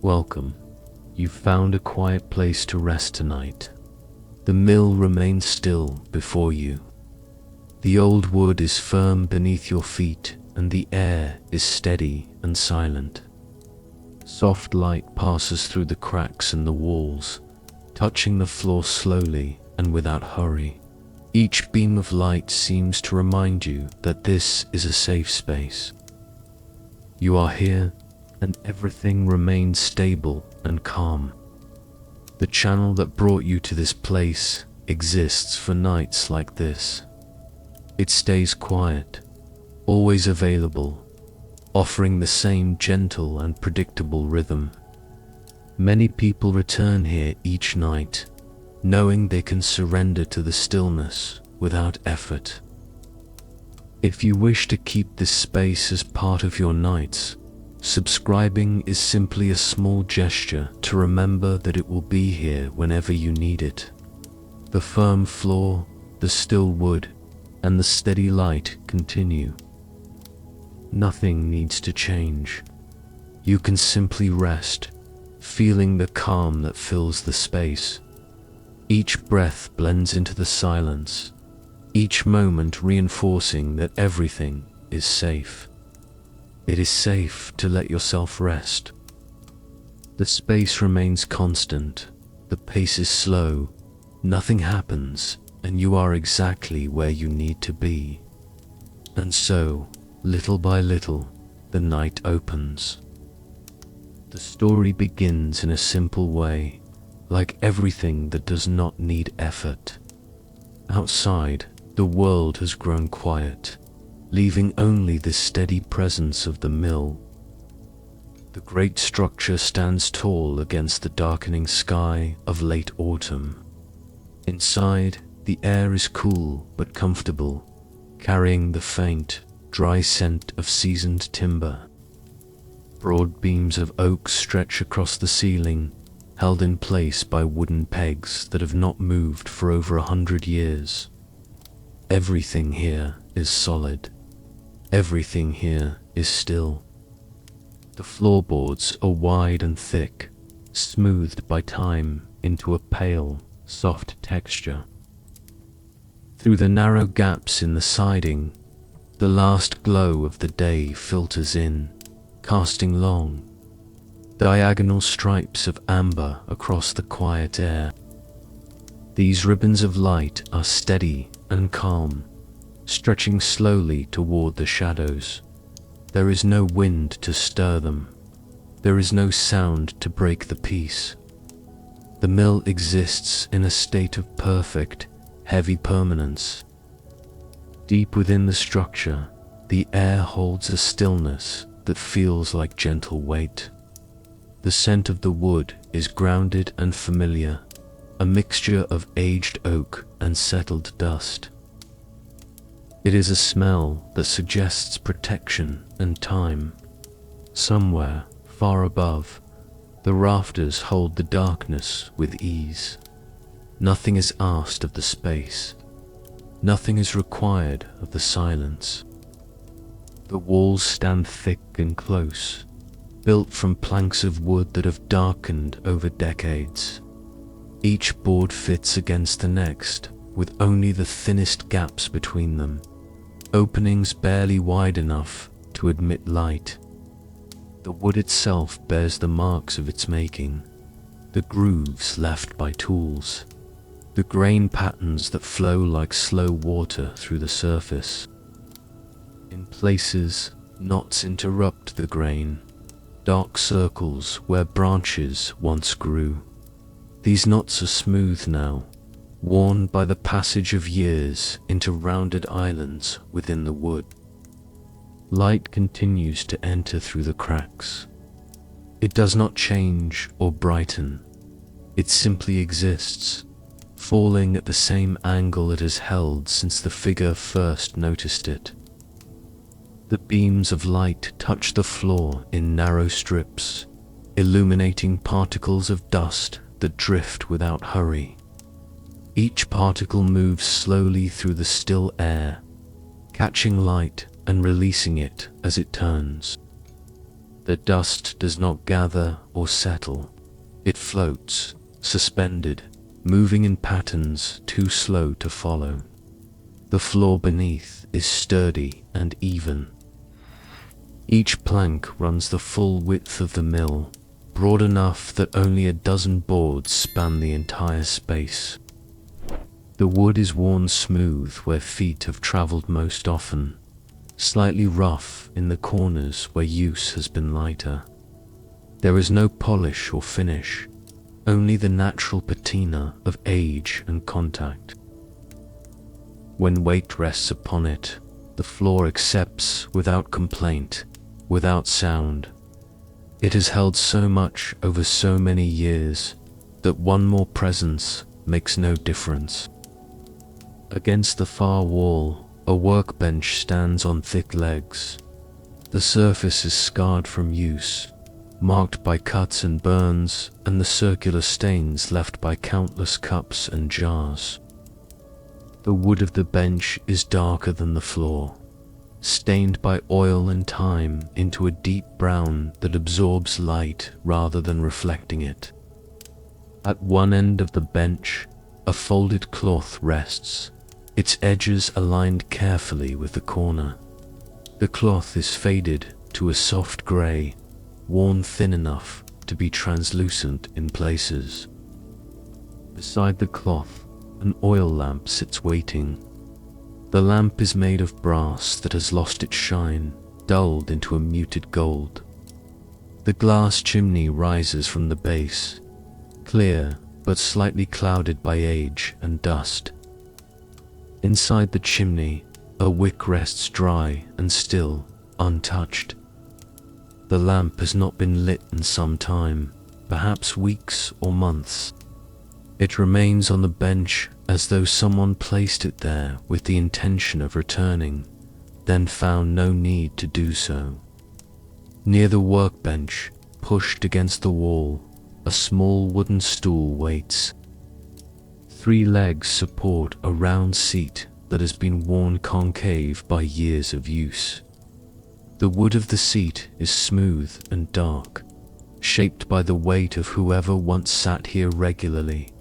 Welcome. You've found a quiet place to rest tonight. The mill remains still before you. The old wood is firm beneath your feet, and the air is steady and silent. Soft light passes through the cracks in the walls, touching the floor slowly and without hurry. Each beam of light seems to remind you that this is a safe space. You are here, and everything remains stable and calm. The channel that brought you to this place exists for nights like this. It stays quiet, always available, offering the same gentle and predictable rhythm. Many people return here each night, knowing they can surrender to the stillness without effort. If you wish to keep this space as part of your nights, subscribing is simply a small gesture to remember that it will be here whenever you need it. The firm floor, the still wood, and the steady light continue. Nothing needs to change. You can simply rest, feeling the calm that fills the space. Each breath blends into the silence, each moment reinforcing that everything is safe. It is safe to let yourself rest. The space remains constant, the pace is slow, nothing happens, and you are exactly where you need to be. And so, little by little, the night opens. The story begins in a simple way, like everything that does not need effort. Outside, the world has grown quiet, leaving only the steady presence of the mill. The great structure stands tall against the darkening sky of late autumn. Inside, the air is cool but comfortable, carrying the faint, dry scent of seasoned timber. Broad beams of oak stretch across the ceiling, held in place by wooden pegs that have not moved for over 100 years. Everything here is solid. Everything here is still. The floorboards are wide and thick, smoothed by time into a pale, soft texture. Through the narrow gaps in the siding, the last glow of the day filters in, casting long, diagonal stripes of amber across the quiet air. These ribbons of light are steady and calm, stretching slowly toward the shadows. There is no wind to stir them. There is no sound to break the peace. The mill exists in a state of perfect, heavy permanence. Deep within the structure, the air holds a stillness that feels like gentle weight. The scent of the wood is grounded and familiar, a mixture of aged oak and settled dust. It is a smell that suggests protection and time. Somewhere, far above, the rafters hold the darkness with ease. Nothing is asked of the space. Nothing is required of the silence. The walls stand thick and close, built from planks of wood that have darkened over decades. Each board fits against the next, with only the thinnest gaps between them, openings barely wide enough to admit light. The wood itself bears the marks of its making, the grooves left by tools, the grain patterns that flow like slow water through the surface. In places, knots interrupt the grain, dark circles where branches once grew. These knots are smooth now, worn by the passage of years into rounded islands within the wood. Light continues to enter through the cracks. It does not change or brighten. It simply exists, falling at the same angle it has held since the figure first noticed it. The beams of light touch the floor in narrow strips, illuminating particles of dust that drift without hurry. Each particle moves slowly through the still air, catching light and releasing it as it turns. The dust does not gather or settle. It floats, suspended, moving in patterns too slow to follow. The floor beneath is sturdy and even. Each plank runs the full width of the mill, broad enough that only a dozen boards span the entire space. The wood is worn smooth where feet have traveled most often, slightly rough in the corners where use has been lighter. There is no polish or finish, only the natural patina of age and contact. When weight rests upon it, the floor accepts without complaint, without sound. It has held so much over so many years that one more presence makes no difference. Against the far wall, a workbench stands on thick legs. The surface is scarred from use, marked by cuts and burns and the circular stains left by countless cups and jars. The wood of the bench is darker than the floor, stained by oil and time into a deep brown that absorbs light rather than reflecting it. At one end of the bench, a folded cloth rests, its edges aligned carefully with the corner. The cloth is faded to a soft grey, worn thin enough to be translucent in places. Beside the cloth, an oil lamp sits waiting. The lamp is made of brass that has lost its shine, dulled into a muted gold. The glass chimney rises from the base, clear but slightly clouded by age and dust. Inside the chimney, a wick rests dry and still, untouched. The lamp has not been lit in some time, perhaps weeks or months. It remains on the bench as though someone placed it there with the intention of returning, then found no need to do so. Near the workbench, pushed against the wall, a small wooden stool waits. 3 legs support a round seat that has been worn concave by years of use. The wood of the seat is smooth and dark, shaped by the weight of whoever once sat here regularly.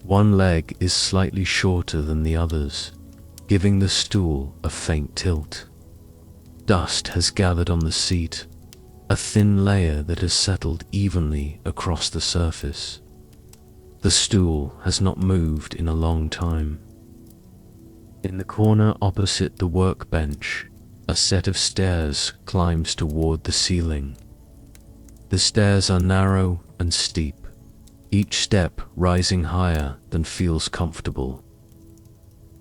One leg is slightly shorter than the others, giving the stool a faint tilt. Dust has gathered on the seat, a thin layer that has settled evenly across the surface. The stool has not moved in a long time. In the corner opposite the workbench, a set of stairs climbs toward the ceiling. The stairs are narrow and steep, each step rising higher than feels comfortable.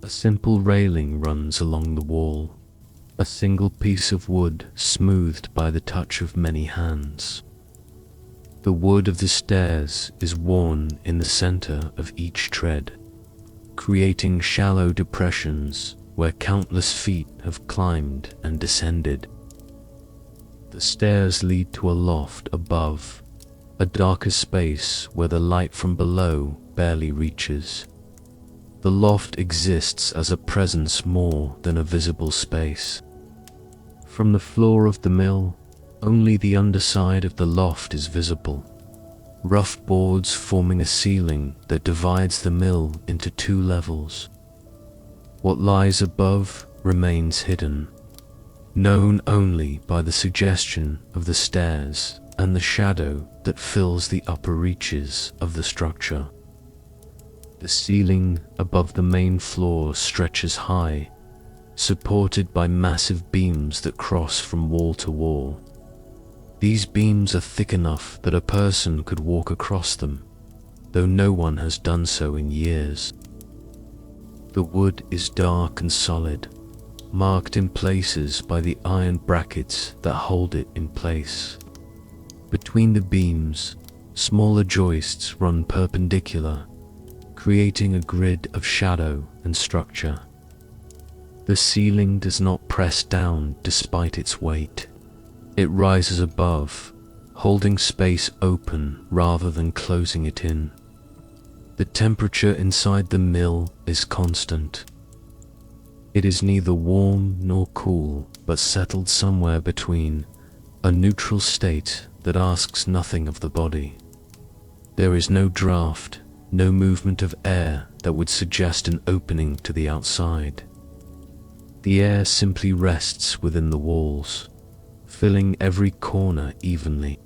A simple railing runs along the wall, a single piece of wood smoothed by the touch of many hands. The wood of the stairs is worn in the center of each tread, creating shallow depressions where countless feet have climbed and descended. The stairs lead to a loft above, a darker space where the light from below barely reaches. The loft exists as a presence more than a visible space. From the floor of the mill, only the underside of the loft is visible, rough boards forming a ceiling that divides the mill into 2 levels. What lies above remains hidden, known only by the suggestion of the stairs and the shadow that fills the upper reaches of the structure. The ceiling above the main floor stretches high, supported by massive beams that cross from wall to wall. These beams are thick enough that a person could walk across them, though no one has done so in years. The wood is dark and solid, marked in places by the iron brackets that hold it in place. Between the beams, smaller joists run perpendicular, creating a grid of shadow and structure. The ceiling does not press down despite its weight. It rises above, holding space open rather than closing it in. The temperature inside the mill is constant. It is neither warm nor cool, but settled somewhere between, a neutral state that asks nothing of the body. There is no draft, no movement of air that would suggest an opening to the outside. The air simply rests within the walls, filling every corner evenly.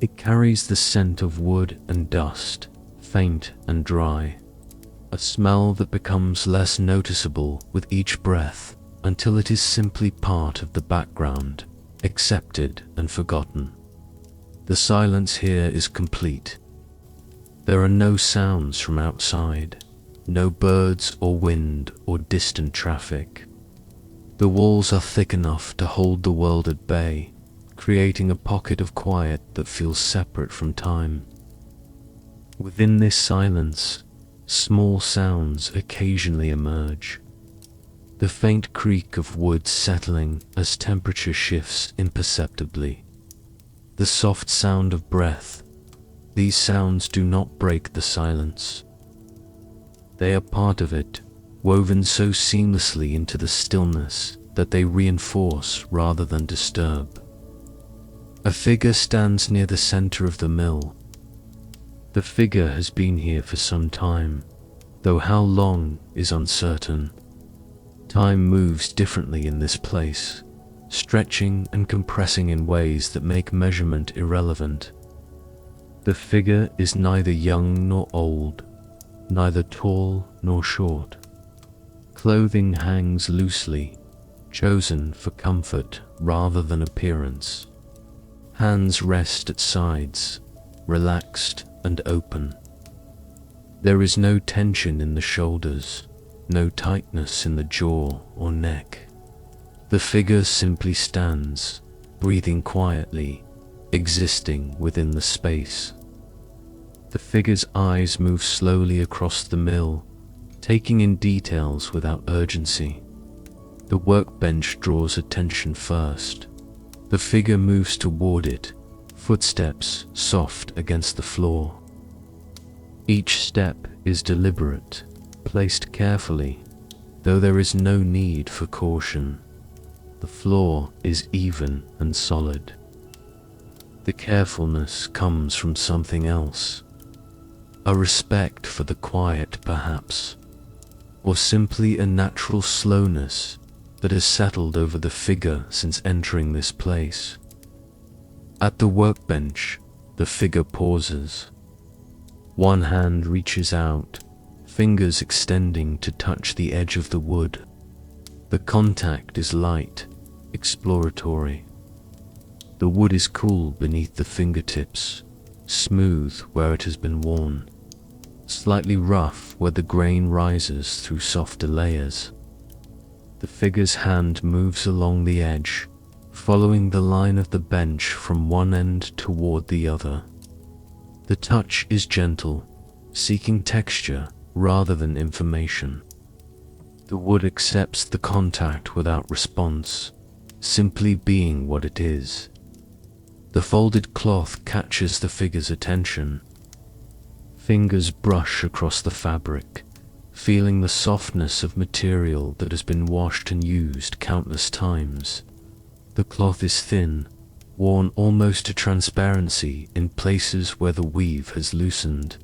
It carries the scent of wood and dust, faint and dry, a smell that becomes less noticeable with each breath until it is simply part of the background, accepted and forgotten. The silence here is complete. There are no sounds from outside, no birds or wind or distant traffic. The walls are thick enough to hold the world at bay, creating a pocket of quiet that feels separate from time. Within this silence, small sounds occasionally emerge. The faint creak of wood settling as temperature shifts imperceptibly. The soft sound of breath. These sounds do not break the silence. They are part of it, woven so seamlessly into the stillness that they reinforce rather than disturb. A figure stands near the center of the mill. The figure has been here for some time, though how long is uncertain. Time moves differently in this place, stretching and compressing in ways that make measurement irrelevant. The figure is neither young nor old, neither tall nor short. Clothing hangs loosely, chosen for comfort rather than appearance. Hands rest at sides, relaxed and open. There is no tension in the shoulders, no tightness in the jaw or neck. The figure simply stands, breathing quietly, existing within the space. The figure's eyes move slowly across the mill, taking in details without urgency. The workbench draws attention first. The figure moves toward it, footsteps soft against the floor. Each step is deliberate, placed carefully, though there is no need for caution. The floor is even and solid. The carefulness comes from something else. A respect for the quiet, perhaps, or simply a natural slowness that has settled over the figure since entering this place. At the workbench, the figure pauses. One hand reaches out, fingers extending to touch the edge of the wood. The contact is light, exploratory. The wood is cool beneath the fingertips, smooth where it has been worn, slightly rough where the grain rises through softer layers. The figure's hand moves along the edge, following the line of the bench from one end toward the other. The touch is gentle, seeking texture rather than information. The wood accepts the contact without response, simply being what it is. The folded cloth catches the figure's attention. Fingers brush across the fabric, feeling the softness of material that has been washed and used countless times. The cloth is thin, worn almost to transparency in places where the weave has loosened.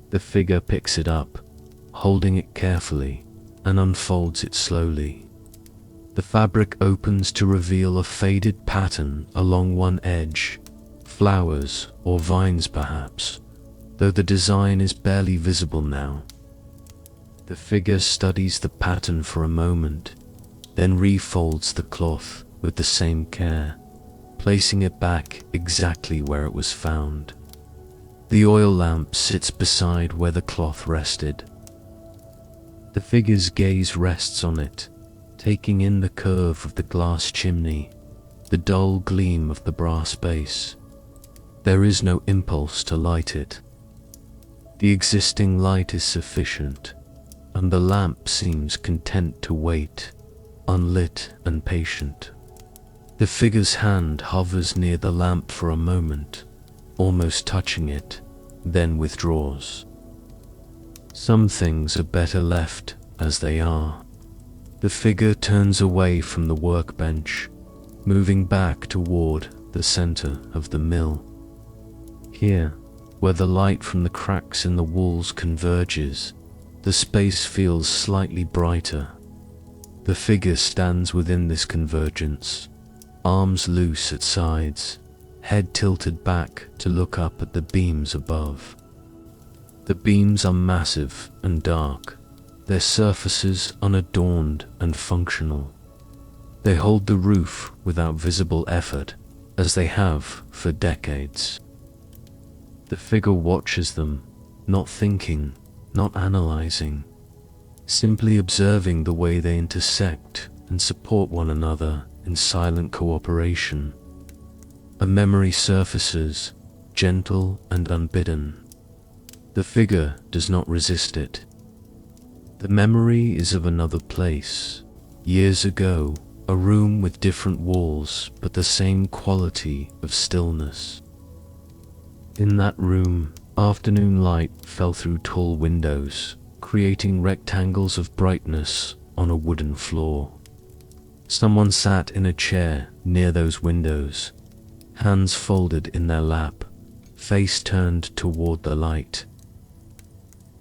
The figure picks it up, holding it carefully, and unfolds it slowly. The fabric opens to reveal a faded pattern along one edge, flowers or vines perhaps, though the design is barely visible now. The figure studies the pattern for a moment, then refolds the cloth with the same care, placing it back exactly where it was found. The oil lamp sits beside where the cloth rested. The figure's gaze rests on it, taking in the curve of the glass chimney, the dull gleam of the brass base. There is no impulse to light it. The existing light is sufficient, and the lamp seems content to wait, unlit and patient. The figure's hand hovers near the lamp for a moment, almost touching it, then withdraws. Some things are better left as they are. The figure turns away from the workbench, moving back toward the center of the mill. Here, where the light from the cracks in the walls converges, the space feels slightly brighter. The figure stands within this convergence, arms loose at sides, head tilted back to look up at the beams above. The beams are massive and dark, their surfaces unadorned and functional. They hold the roof without visible effort, as they have for decades. The figure watches them, not thinking, not analyzing, simply observing the way they intersect and support one another in silent cooperation. A memory surfaces, gentle and unbidden. The figure does not resist it. The memory is of another place, years ago, a room with different walls but the same quality of stillness. In that room, afternoon light fell through tall windows, creating rectangles of brightness on a wooden floor. Someone sat in a chair near those windows, hands folded in their lap, face turned toward the light.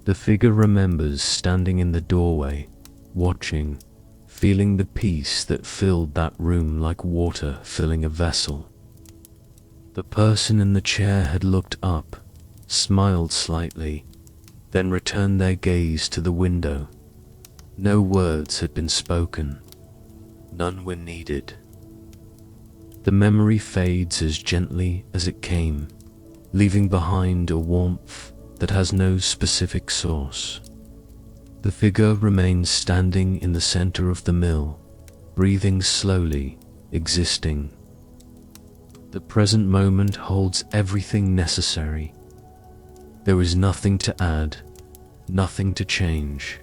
The figure remembers standing in the doorway, watching, feeling the peace that filled that room like water filling a vessel. The person in the chair had looked up, smiled slightly, then returned their gaze to the window. No words had been spoken. None were needed. The memory fades as gently as it came, leaving behind a warmth that has no specific source. The figure remains standing in the center of the mill, breathing slowly, existing. The present moment holds everything necessary. There is nothing to add, nothing to change.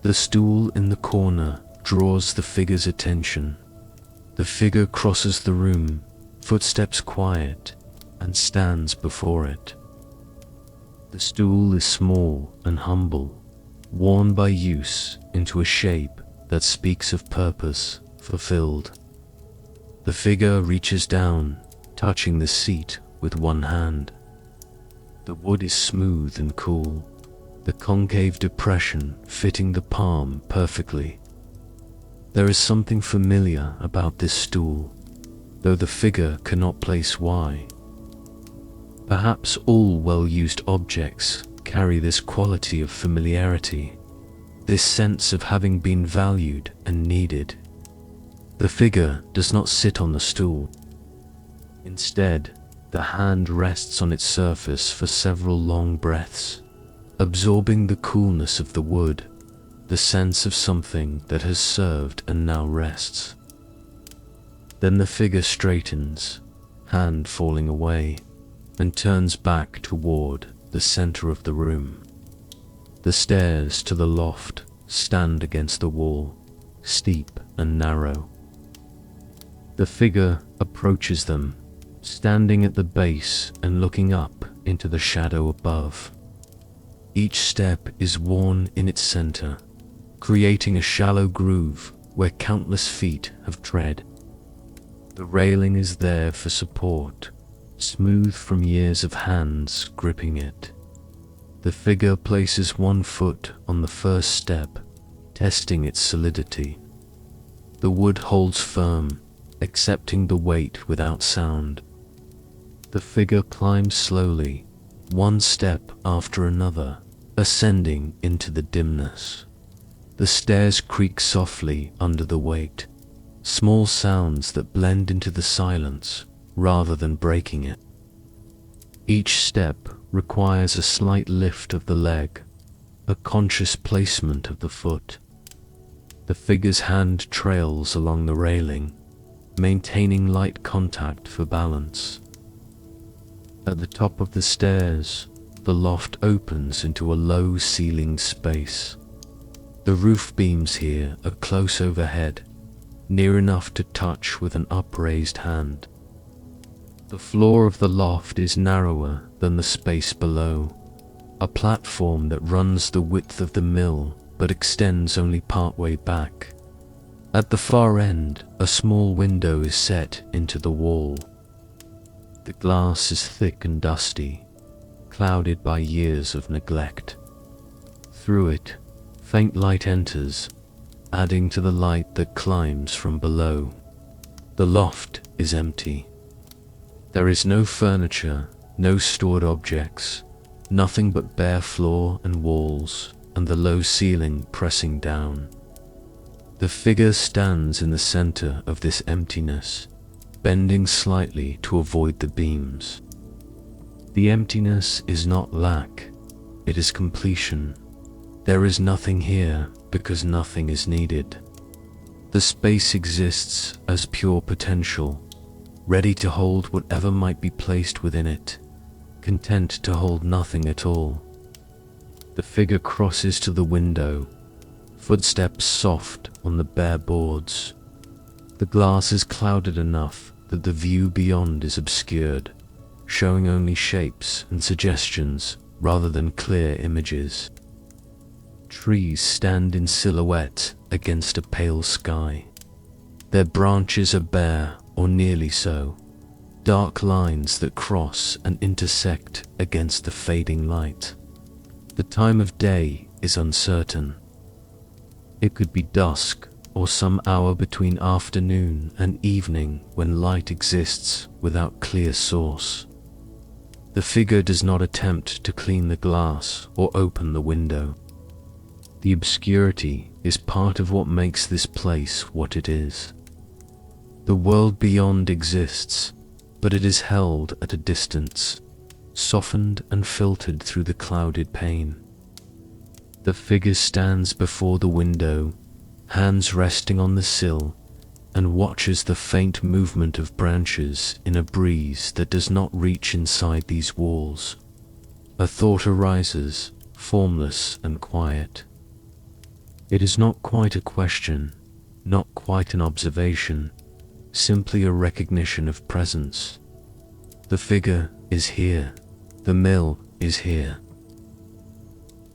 The stool in the corner draws the figure's attention. The figure crosses the room, footsteps quiet, and stands before it. The stool is small and humble, worn by use into a shape that speaks of purpose fulfilled. The figure reaches down, touching the seat with one hand. The wood is smooth and cool, the concave depression fitting the palm perfectly. There is something familiar about this stool, though the figure cannot place why. Perhaps all well-used objects carry this quality of familiarity, this sense of having been valued and needed. The figure does not sit on the stool. Instead, the hand rests on its surface for several long breaths, absorbing the coolness of the wood, the sense of something that has served and now rests. Then the figure straightens, hand falling away, and turns back toward the center of the room. The stairs to the loft stand against the wall, steep and narrow. The figure approaches them, standing at the base and looking up into the shadow above. Each step is worn in its center, creating a shallow groove where countless feet have tread. The railing is there for support, smooth from years of hands gripping it. The figure places one foot on the first step, testing its solidity. The wood holds firm, accepting the weight without sound. The figure climbs slowly, one step after another, ascending into the dimness. The stairs creak softly under the weight, small sounds that blend into the silence rather than breaking it. Each step requires a slight lift of the leg, a conscious placement of the foot. The figure's hand trails along the railing, maintaining light contact for balance. At the top of the stairs, the loft opens into a low-ceilinged space. The roof beams here are close overhead, near enough to touch with an upraised hand. The floor of the loft is narrower than the space below, a platform that runs the width of the mill but extends only partway back. At the far end, a small window is set into the wall. The glass is thick and dusty, clouded by years of neglect. Through it, faint light enters, adding to the light that climbs from below. The loft is empty. There is no furniture, no stored objects, nothing but bare floor and walls, and the low ceiling pressing down. The figure stands in the center of this emptiness, bending slightly to avoid the beams. The emptiness is not lack, it is completion. There is nothing here because nothing is needed. The space exists as pure potential, ready to hold whatever might be placed within it, content to hold nothing at all. The figure crosses to the window, footsteps soft on the bare boards. The glass is clouded enough that the view beyond is obscured, showing only shapes and suggestions rather than clear images. Trees stand in silhouette against a pale sky. Their branches are bare, or nearly so, dark lines that cross and intersect against the fading light. The time of day is uncertain. It could be dusk or some hour between afternoon and evening when light exists without clear source. The figure does not attempt to clean the glass or open the window. The obscurity is part of what makes this place what it is. The world beyond exists, but it is held at a distance, softened and filtered through the clouded pane. The figure stands before the window, hands resting on the sill, and watches the faint movement of branches in a breeze that does not reach inside these walls. A thought arises, formless and quiet. It is not quite a question, not quite an observation, simply a recognition of presence. The figure is here. The mill is here.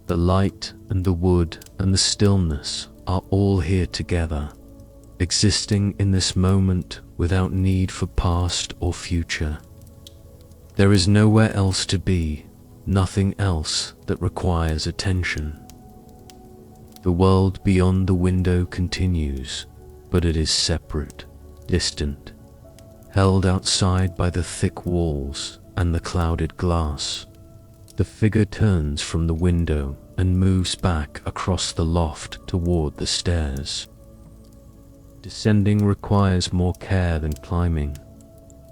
The light and the wood and the stillness are all here together, existing in this moment without need for past or future. There is nowhere else to be, nothing else that requires attention. The world beyond the window continues, but it is separate, distant, held outside by the thick walls and the clouded glass. The figure turns from the window and moves back across the loft toward the stairs. Descending requires more care than climbing.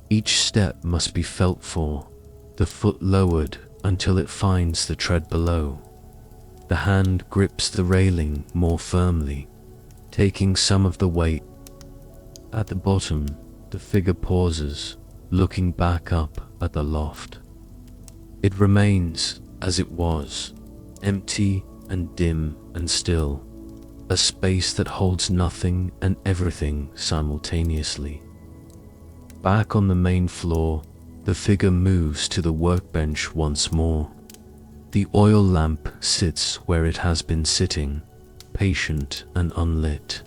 Each step must be felt for, the foot lowered until it finds the tread below. The hand grips the railing more firmly, taking some of the weight. At the bottom, the figure pauses, looking back up at the loft. It remains as it was, empty and dim and still, a space that holds nothing and everything simultaneously. Back on the main floor, the figure moves to the workbench once more. The oil lamp sits where it has been sitting, patient and unlit.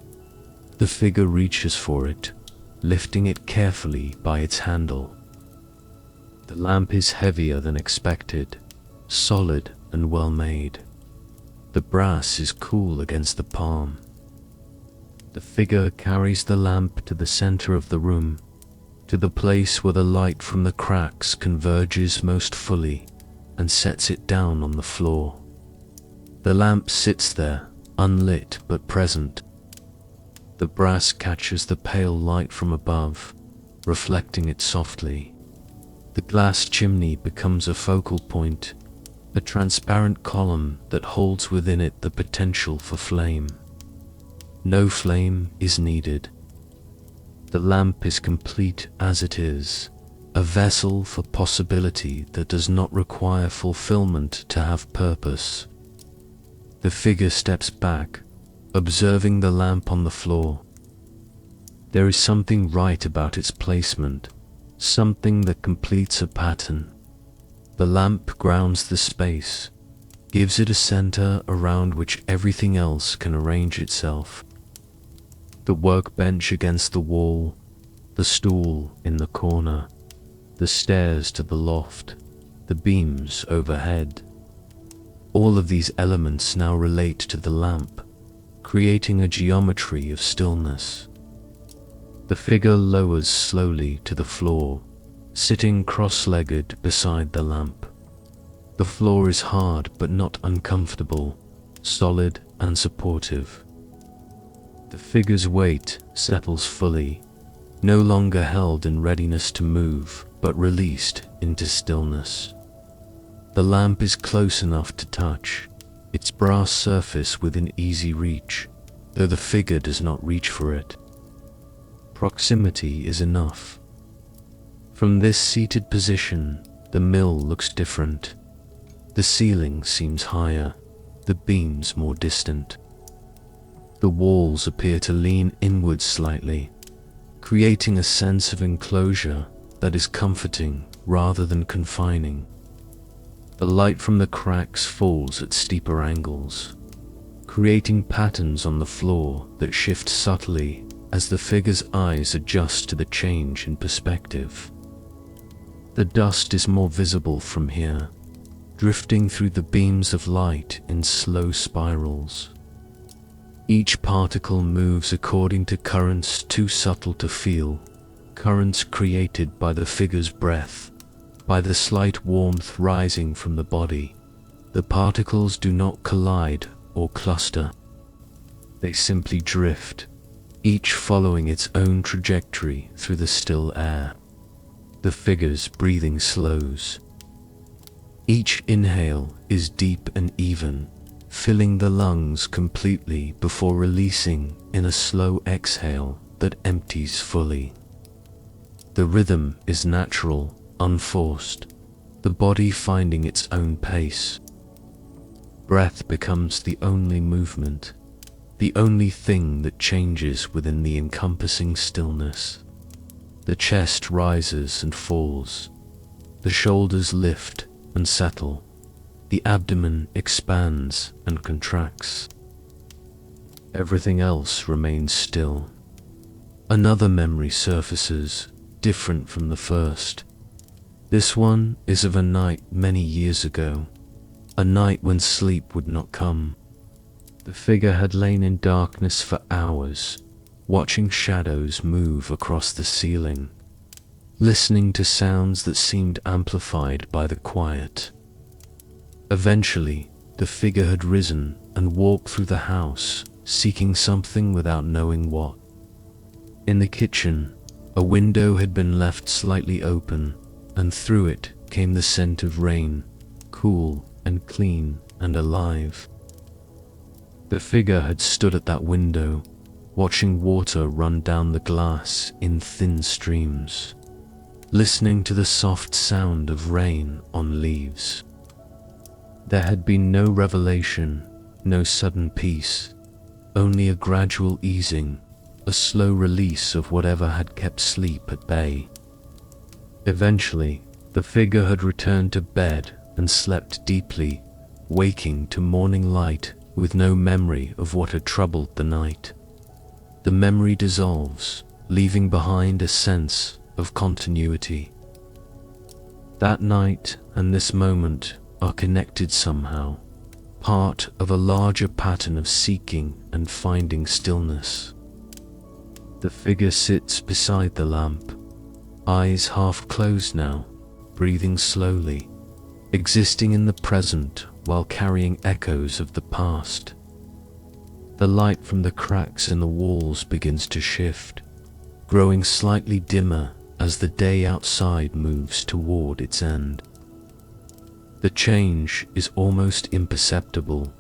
The figure reaches for it, lifting it carefully by its handle. The lamp is heavier than expected, solid and well made. The brass is cool against the palm. The figure carries the lamp to the center of the room, to the place where the light from the cracks converges most fully, and sets it down on the floor. The lamp sits there, unlit but present. The brass catches the pale light from above, reflecting it softly. The glass chimney becomes a focal point, a transparent column that holds within it the potential for flame. No flame is needed. The lamp is complete as it is, a vessel for possibility that does not require fulfillment to have purpose. The figure steps back, observing the lamp on the floor. There is something right about its placement, something that completes a pattern. The lamp grounds the space, gives it a center around which everything else can arrange itself. The workbench against the wall, the stool in the corner, the stairs to the loft, the beams overhead. All of these elements now relate to the lamp, creating a geometry of stillness. The figure lowers slowly to the floor, sitting cross-legged beside the lamp. The floor is hard but not uncomfortable, solid and supportive. The figure's weight settles fully, no longer held in readiness to move, but released into stillness. The lamp is close enough to touch, its brass surface within easy reach, though the figure does not reach for it. Proximity is enough. From this seated position, the mill looks different. The ceiling seems higher, the beams more distant. The walls appear to lean inward slightly, creating a sense of enclosure that is comforting rather than confining. The light from the cracks falls at steeper angles, creating patterns on the floor that shift subtly as the figure's eyes adjust to the change in perspective. The dust is more visible from here, drifting through the beams of light in slow spirals. Each particle moves according to currents too subtle to feel, currents created by the figure's breath, by the slight warmth rising from the body. The particles do not collide or cluster. They simply drift, each following its own trajectory through the still air. The figure's breathing slows. Each inhale is deep and even, filling the lungs completely before releasing in a slow exhale that empties fully. The rhythm is natural, unforced, the body finding its own pace. Breath becomes the only movement, the only thing that changes within the encompassing stillness. The chest rises and falls, the shoulders lift and settle, the abdomen expands and contracts. Everything else remains still. Another memory surfaces, different from the first. This one is of a night many years ago, a night when sleep would not come. The figure had lain in darkness for hours, watching shadows move across the ceiling, listening to sounds that seemed amplified by the quiet. Eventually, the figure had risen and walked through the house, seeking something without knowing what. In the kitchen, a window had been left slightly open, and through it came the scent of rain, cool and clean and alive. The figure had stood at that window, watching water run down the glass in thin streams, listening to the soft sound of rain on leaves. There had been no revelation, no sudden peace, only a gradual easing, a slow release of whatever had kept sleep at bay. Eventually, the figure had returned to bed and slept deeply, waking to morning light with no memory of what had troubled the night. The memory dissolves, leaving behind a sense of continuity. That night and this moment are connected somehow, part of a larger pattern of seeking and finding stillness. The figure sits beside the lamp, eyes half closed now, breathing slowly, existing in the present while carrying echoes of the past. The light from the cracks in the walls begins to shift, growing slightly dimmer as the day outside moves toward its end. The change is almost imperceptible,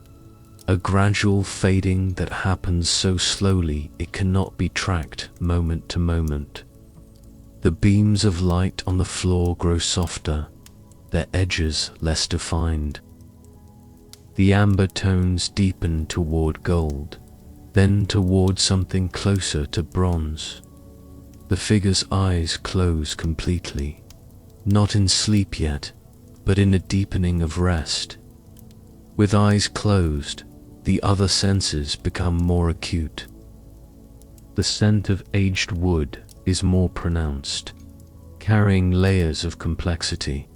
a gradual fading that happens so slowly it cannot be tracked moment to moment. The beams of light on the floor grow softer, their edges less defined. The amber tones deepen toward gold, then toward something closer to bronze. The figure's eyes close completely, not in sleep yet, but in a deepening of rest. With eyes closed, the other senses become more acute. The scent of aged wood is more pronounced, carrying layers of complexity.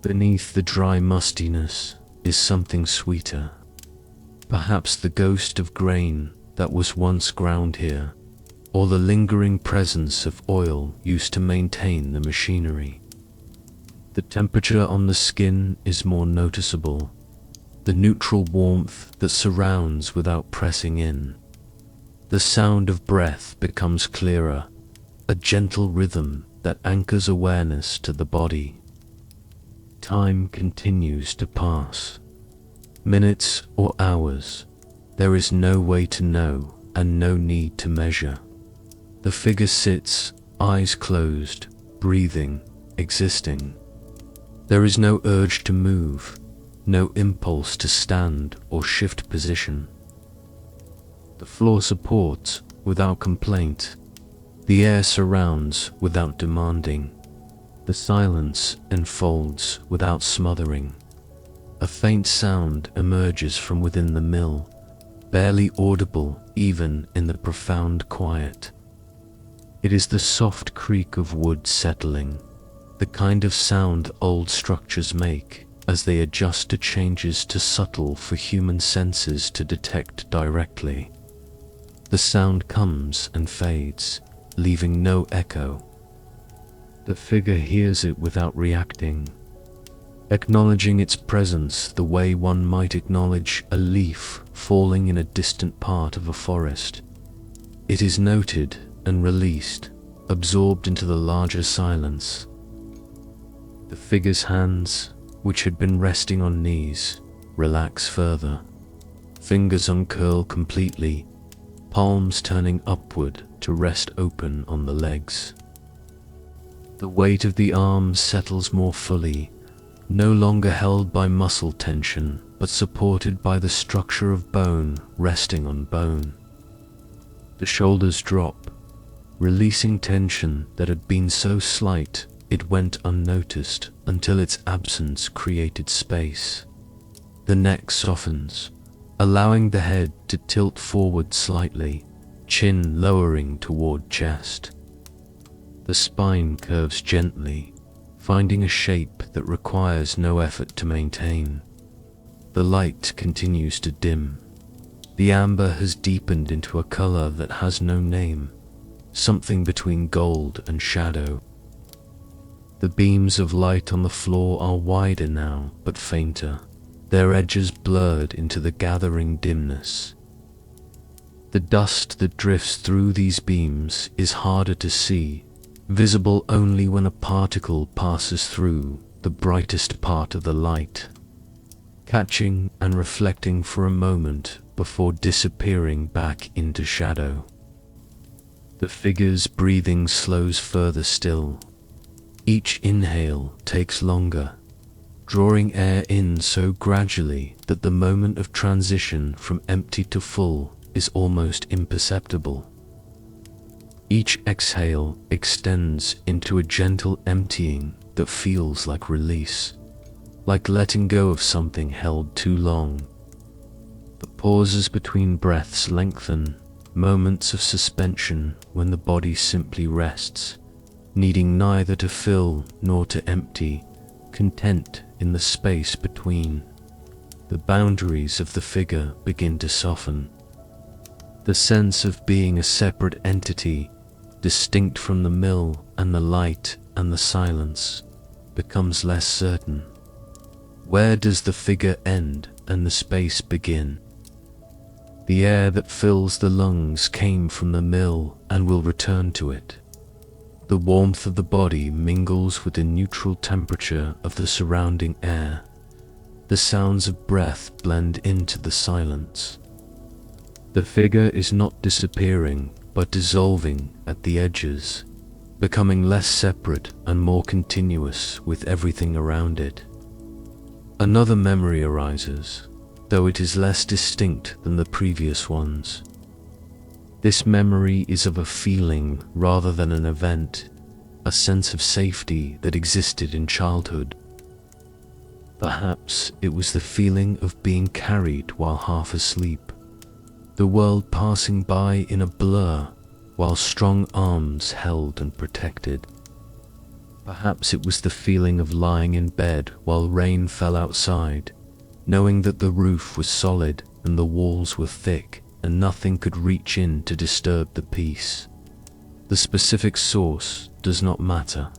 Beneath the dry mustiness is something sweeter, perhaps the ghost of grain that was once ground here, or the lingering presence of oil used to maintain the machinery. The temperature on the skin is more noticeable, the neutral warmth that surrounds without pressing in. The sound of breath becomes clearer, a gentle rhythm that anchors awareness to the body. Time continues to pass. Minutes or hours, there is no way to know and no need to measure. The figure sits, eyes closed, breathing, existing. There is no urge to move, no impulse to stand or shift position. The floor supports without complaint. The air surrounds without demanding. The silence enfolds without smothering. A faint sound emerges from within the mill, barely audible even in the profound quiet. It is the soft creak of wood settling, the kind of sound old structures make as they adjust to changes too subtle for human senses to detect directly. The sound comes and fades, leaving no echo. The figure hears it without reacting, acknowledging its presence the way one might acknowledge a leaf falling in a distant part of a forest. It is noted and released, absorbed into the larger silence. The figure's hands, which had been resting on knees, relax further. Fingers uncurl completely, palms turning upward to rest open on the legs. The weight of the arms settles more fully, no longer held by muscle tension, but supported by the structure of bone resting on bone. The shoulders drop, releasing tension that had been so slight it went unnoticed until its absence created space. The neck softens, allowing the head to tilt forward slightly, chin lowering toward chest. The spine curves gently, finding a shape that requires no effort to maintain. The light continues to dim. The amber has deepened into a color that has no name, something between gold and shadow. The beams of light on the floor are wider now, but fainter, their edges blurred into the gathering dimness. The dust that drifts through these beams is harder to see, visible only when a particle passes through the brightest part of the light, catching and reflecting for a moment before disappearing back into shadow. The figure's breathing slows further still. Each inhale takes longer, drawing air in so gradually that the moment of transition from empty to full is almost imperceptible. Each exhale extends into a gentle emptying that feels like release, like letting go of something held too long. The pauses between breaths lengthen, moments of suspension when the body simply rests, needing neither to fill nor to empty, content in the space between. The boundaries of the figure begin to soften. The sense of being a separate entity, distinct from the mill and the light and the silence, becomes less certain. Where does the figure end and the space begin? The air that fills the lungs came from the mill and will return to it. The warmth of the body mingles with the neutral temperature of the surrounding air. The sounds of breath blend into the silence. The figure is not disappearing, but dissolving at the edges, becoming less separate and more continuous with everything around it. Another memory arises, though it is less distinct than the previous ones. This memory is of a feeling rather than an event, a sense of safety that existed in childhood. Perhaps it was the feeling of being carried while half asleep, the world passing by in a blur while strong arms held and protected. Perhaps it was the feeling of lying in bed while rain fell outside, knowing that the roof was solid and the walls were thick and nothing could reach in to disturb the peace. The specific source does not matter.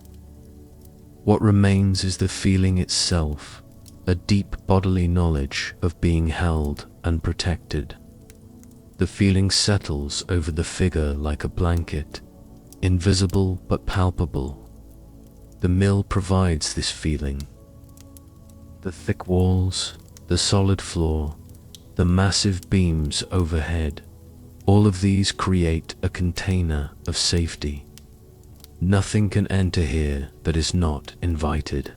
What remains is the feeling itself, a deep bodily knowledge of being held and protected. The feeling settles over the figure like a blanket, invisible but palpable. The mill provides this feeling. The thick walls, the solid floor, the massive beams overhead, all of these create a container of safety. Nothing can enter here that is not invited.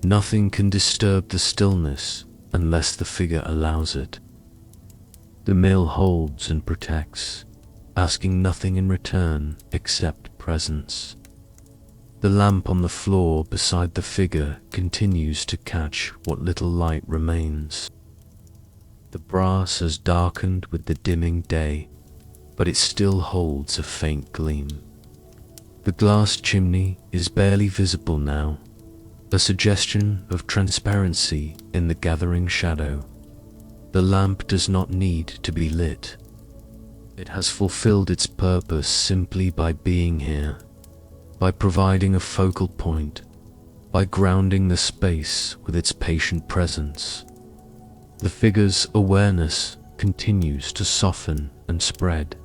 Nothing can disturb the stillness unless the figure allows it. The mill holds and protects, asking nothing in return except presence. The lamp on the floor beside the figure continues to catch what little light remains. The brass has darkened with the dimming day, but it still holds a faint gleam. The glass chimney is barely visible now, a suggestion of transparency in the gathering shadow. The lamp does not need to be lit. It has fulfilled its purpose simply by being here, by providing a focal point, by grounding the space with its patient presence. The figure's awareness continues to soften and spread.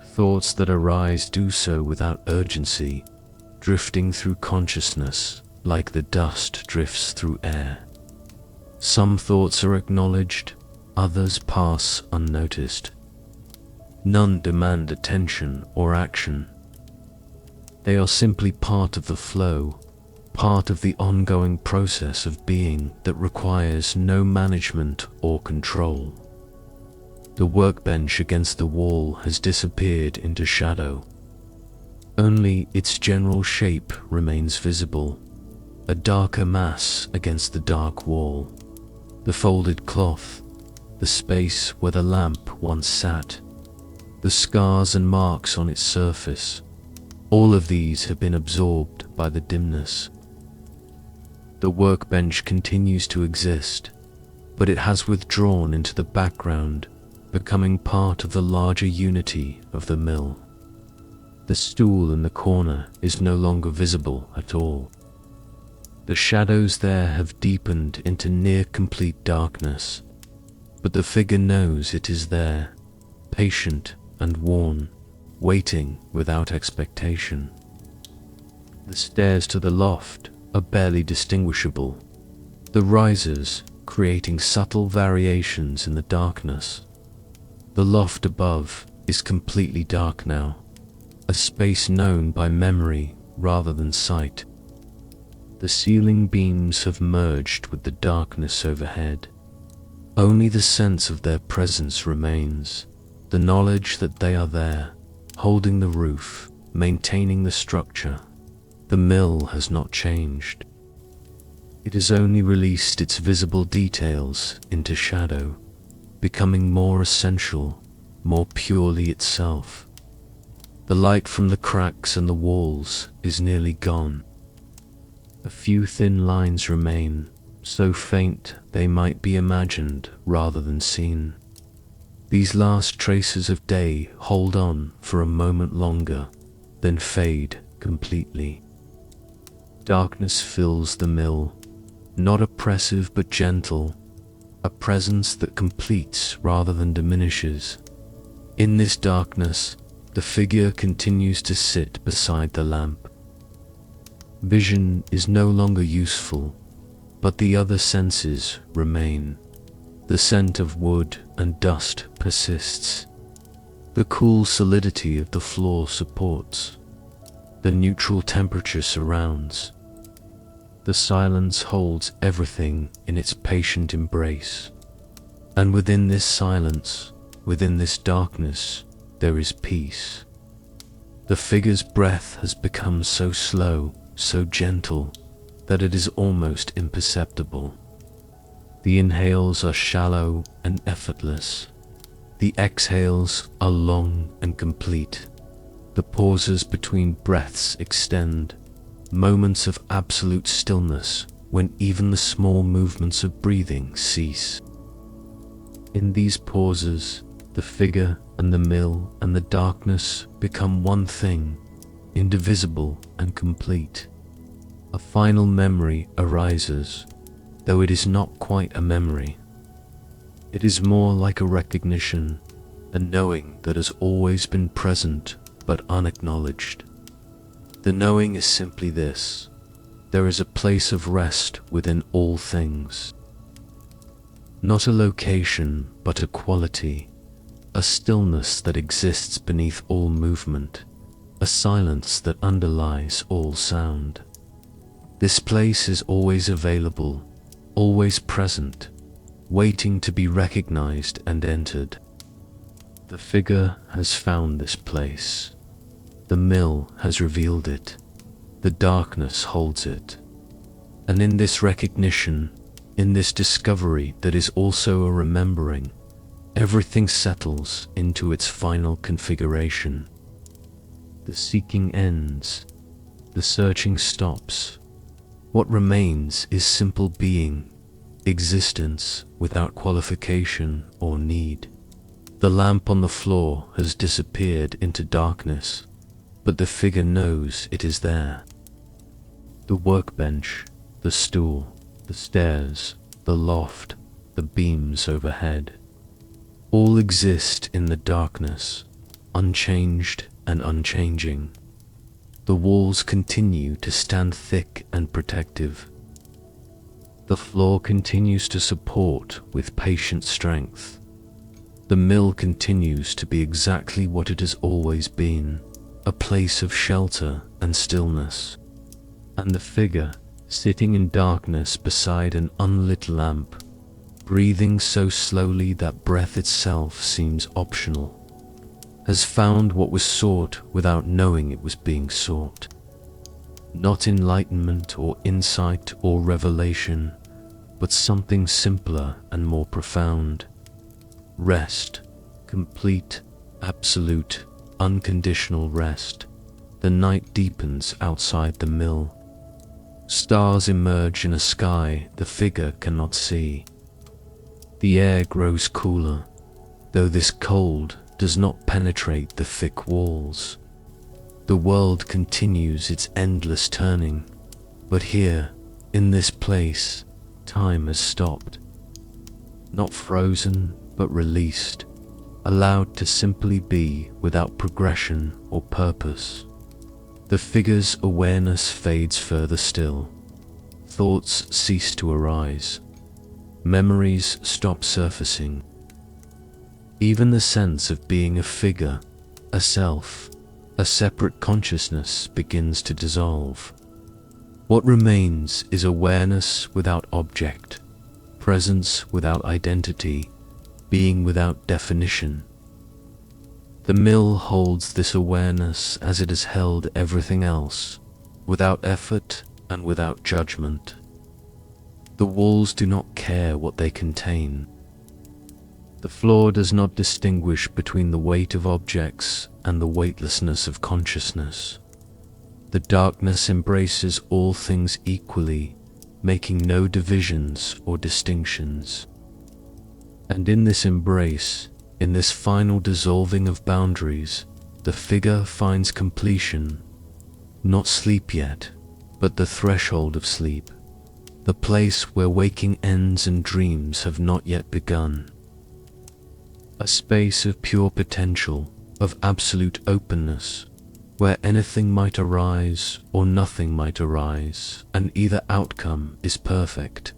Thoughts that arise do so without urgency, drifting through consciousness like the dust drifts through air. Some thoughts are acknowledged, others pass unnoticed. None demand attention or action. They are simply part of the flow, part of the ongoing process of being that requires no management or control. The workbench against the wall has disappeared into shadow. Only its general shape remains visible, a darker mass against the dark wall. The folded cloth, the space where the lamp once sat, the scars and marks on its surface, all of these have been absorbed by the dimness. The workbench continues to exist, but it has withdrawn into the background, becoming part of the larger unity of the mill. The stool in the corner is no longer visible at all. The shadows there have deepened into near complete darkness, but the figure knows it is there, patient and worn, waiting without expectation. The stairs to the loft are barely distinguishable, the risers creating subtle variations in the darkness. The loft above is completely dark now, a space known by memory rather than sight. The ceiling beams have merged with the darkness overhead. Only the sense of their presence remains, the knowledge that they are there, holding the roof, maintaining the structure. The mill has not changed. It has only released its visible details into shadow, becoming more essential, more purely itself. The light from the cracks and the walls is nearly gone. A few thin lines remain, so faint they might be imagined rather than seen. These last traces of day hold on for a moment longer, then fade completely. Darkness fills the mill, not oppressive but gentle, a presence that completes rather than diminishes. In this darkness, the figure continues to sit beside the lamp. Vision is no longer useful, but the other senses remain. The scent of wood and dust persists. The cool solidity of the floor supports. The neutral temperature surrounds. The silence holds everything in its patient embrace. And within this silence, within this darkness, there is peace. The figure's breath has become so slow, so gentle, that it is almost imperceptible. The inhales are shallow and effortless. The exhales are long and complete. The pauses between breaths extend, moments of absolute stillness when even the small movements of breathing cease. In these pauses, the figure and the mill and the darkness become one thing, indivisible and complete. A final memory arises, though it is not quite a memory. It is more like a recognition, a knowing that has always been present but unacknowledged. The knowing is simply this: there is a place of rest within all things. Not a location, but a quality, a stillness that exists beneath all movement, a silence that underlies all sound. This place is always available, always present, waiting to be recognized and entered. The figure has found this place. The mill has revealed it. The darkness holds it. And in this recognition, in this discovery that is also a remembering, everything settles into its final configuration. The seeking ends. The searching stops. What remains is simple being, existence without qualification or need. The lamp on the floor has disappeared into darkness, but the figure knows it is there. The workbench, the stool, the stairs, the loft, the beams overhead, all exist in the darkness, unchanged and unchanging. The walls continue to stand thick and protective. The floor continues to support with patient strength. The mill continues to be exactly what it has always been, a place of shelter and stillness. And the figure, sitting in darkness beside an unlit lamp, breathing so slowly that breath itself seems optional, has found what was sought without knowing it was being sought. Not enlightenment or insight or revelation, but something simpler and more profound. Rest, complete, absolute, unconditional rest. The night deepens outside the mill. Stars emerge in a sky the figure cannot see. The air grows cooler, though this cold does not penetrate the thick walls. The world continues its endless turning, but here, in this place, time has stopped. Not frozen, but released, allowed to simply be without progression or purpose. The figure's awareness fades further still. Thoughts cease to arise. Memories stop surfacing. Even the sense of being a figure, a self, a separate consciousness begins to dissolve. What remains is awareness without object, presence without identity, being without definition. The mill holds this awareness as it has held everything else, without effort and without judgment. The walls do not care what they contain. The floor does not distinguish between the weight of objects and the weightlessness of consciousness. The darkness embraces all things equally, making no divisions or distinctions. And in this embrace, in this final dissolving of boundaries, the figure finds completion. Not sleep yet, but the threshold of sleep, the place where waking ends and dreams have not yet begun. A space of pure potential, of absolute openness, where anything might arise or nothing might arise, and either outcome is perfect.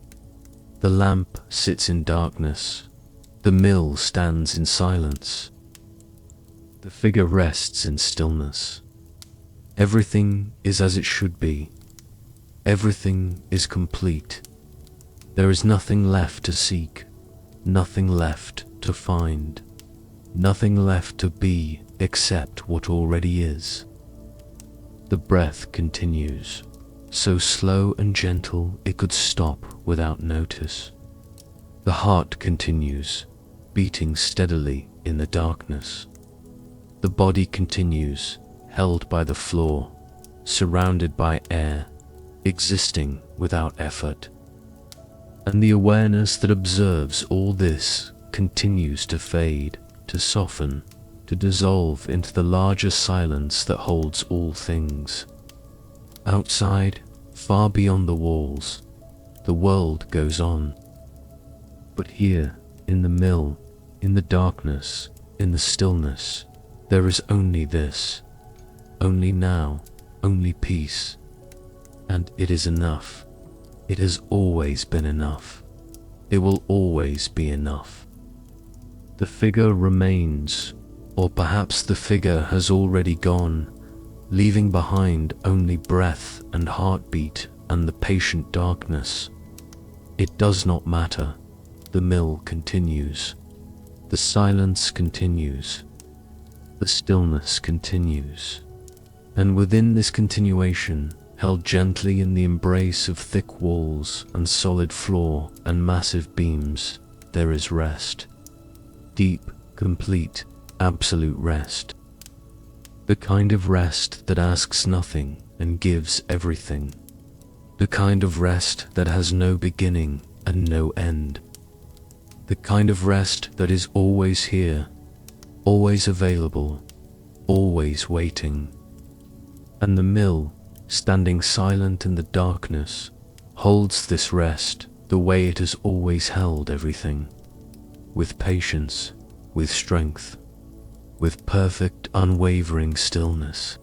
The lamp sits in darkness. The mill stands in silence. The figure rests in stillness. Everything is as it should be. Everything is complete. There is nothing left to seek, nothing left to find, nothing left to be except what already is. The breath continues, so slow and gentle it could stop without notice. The heart continues, beating steadily in the darkness. The body continues, held by the floor, surrounded by air, existing without effort. And the awareness that observes all this continues to fade, to soften, to dissolve into the larger silence that holds all things. Outside, far beyond the walls, the world goes on. But here, in the mill, in the darkness, in the stillness, there is only this, only now, only peace. And it is enough. It has always been enough. It will always be enough. The figure remains, or perhaps the figure has already gone, leaving behind only breath and heartbeat and the patient darkness. It does not matter. The mill continues. The silence continues. The stillness continues. And within this continuation, held gently in the embrace of thick walls and solid floor and massive beams, there is rest. Deep, complete, absolute rest. The kind of rest that asks nothing and gives everything. The kind of rest that has no beginning and no end. The kind of rest that is always here, always available, always waiting. And the mill, standing silent in the darkness, holds this rest the way it has always held everything, with patience, with strength, with perfect unwavering stillness.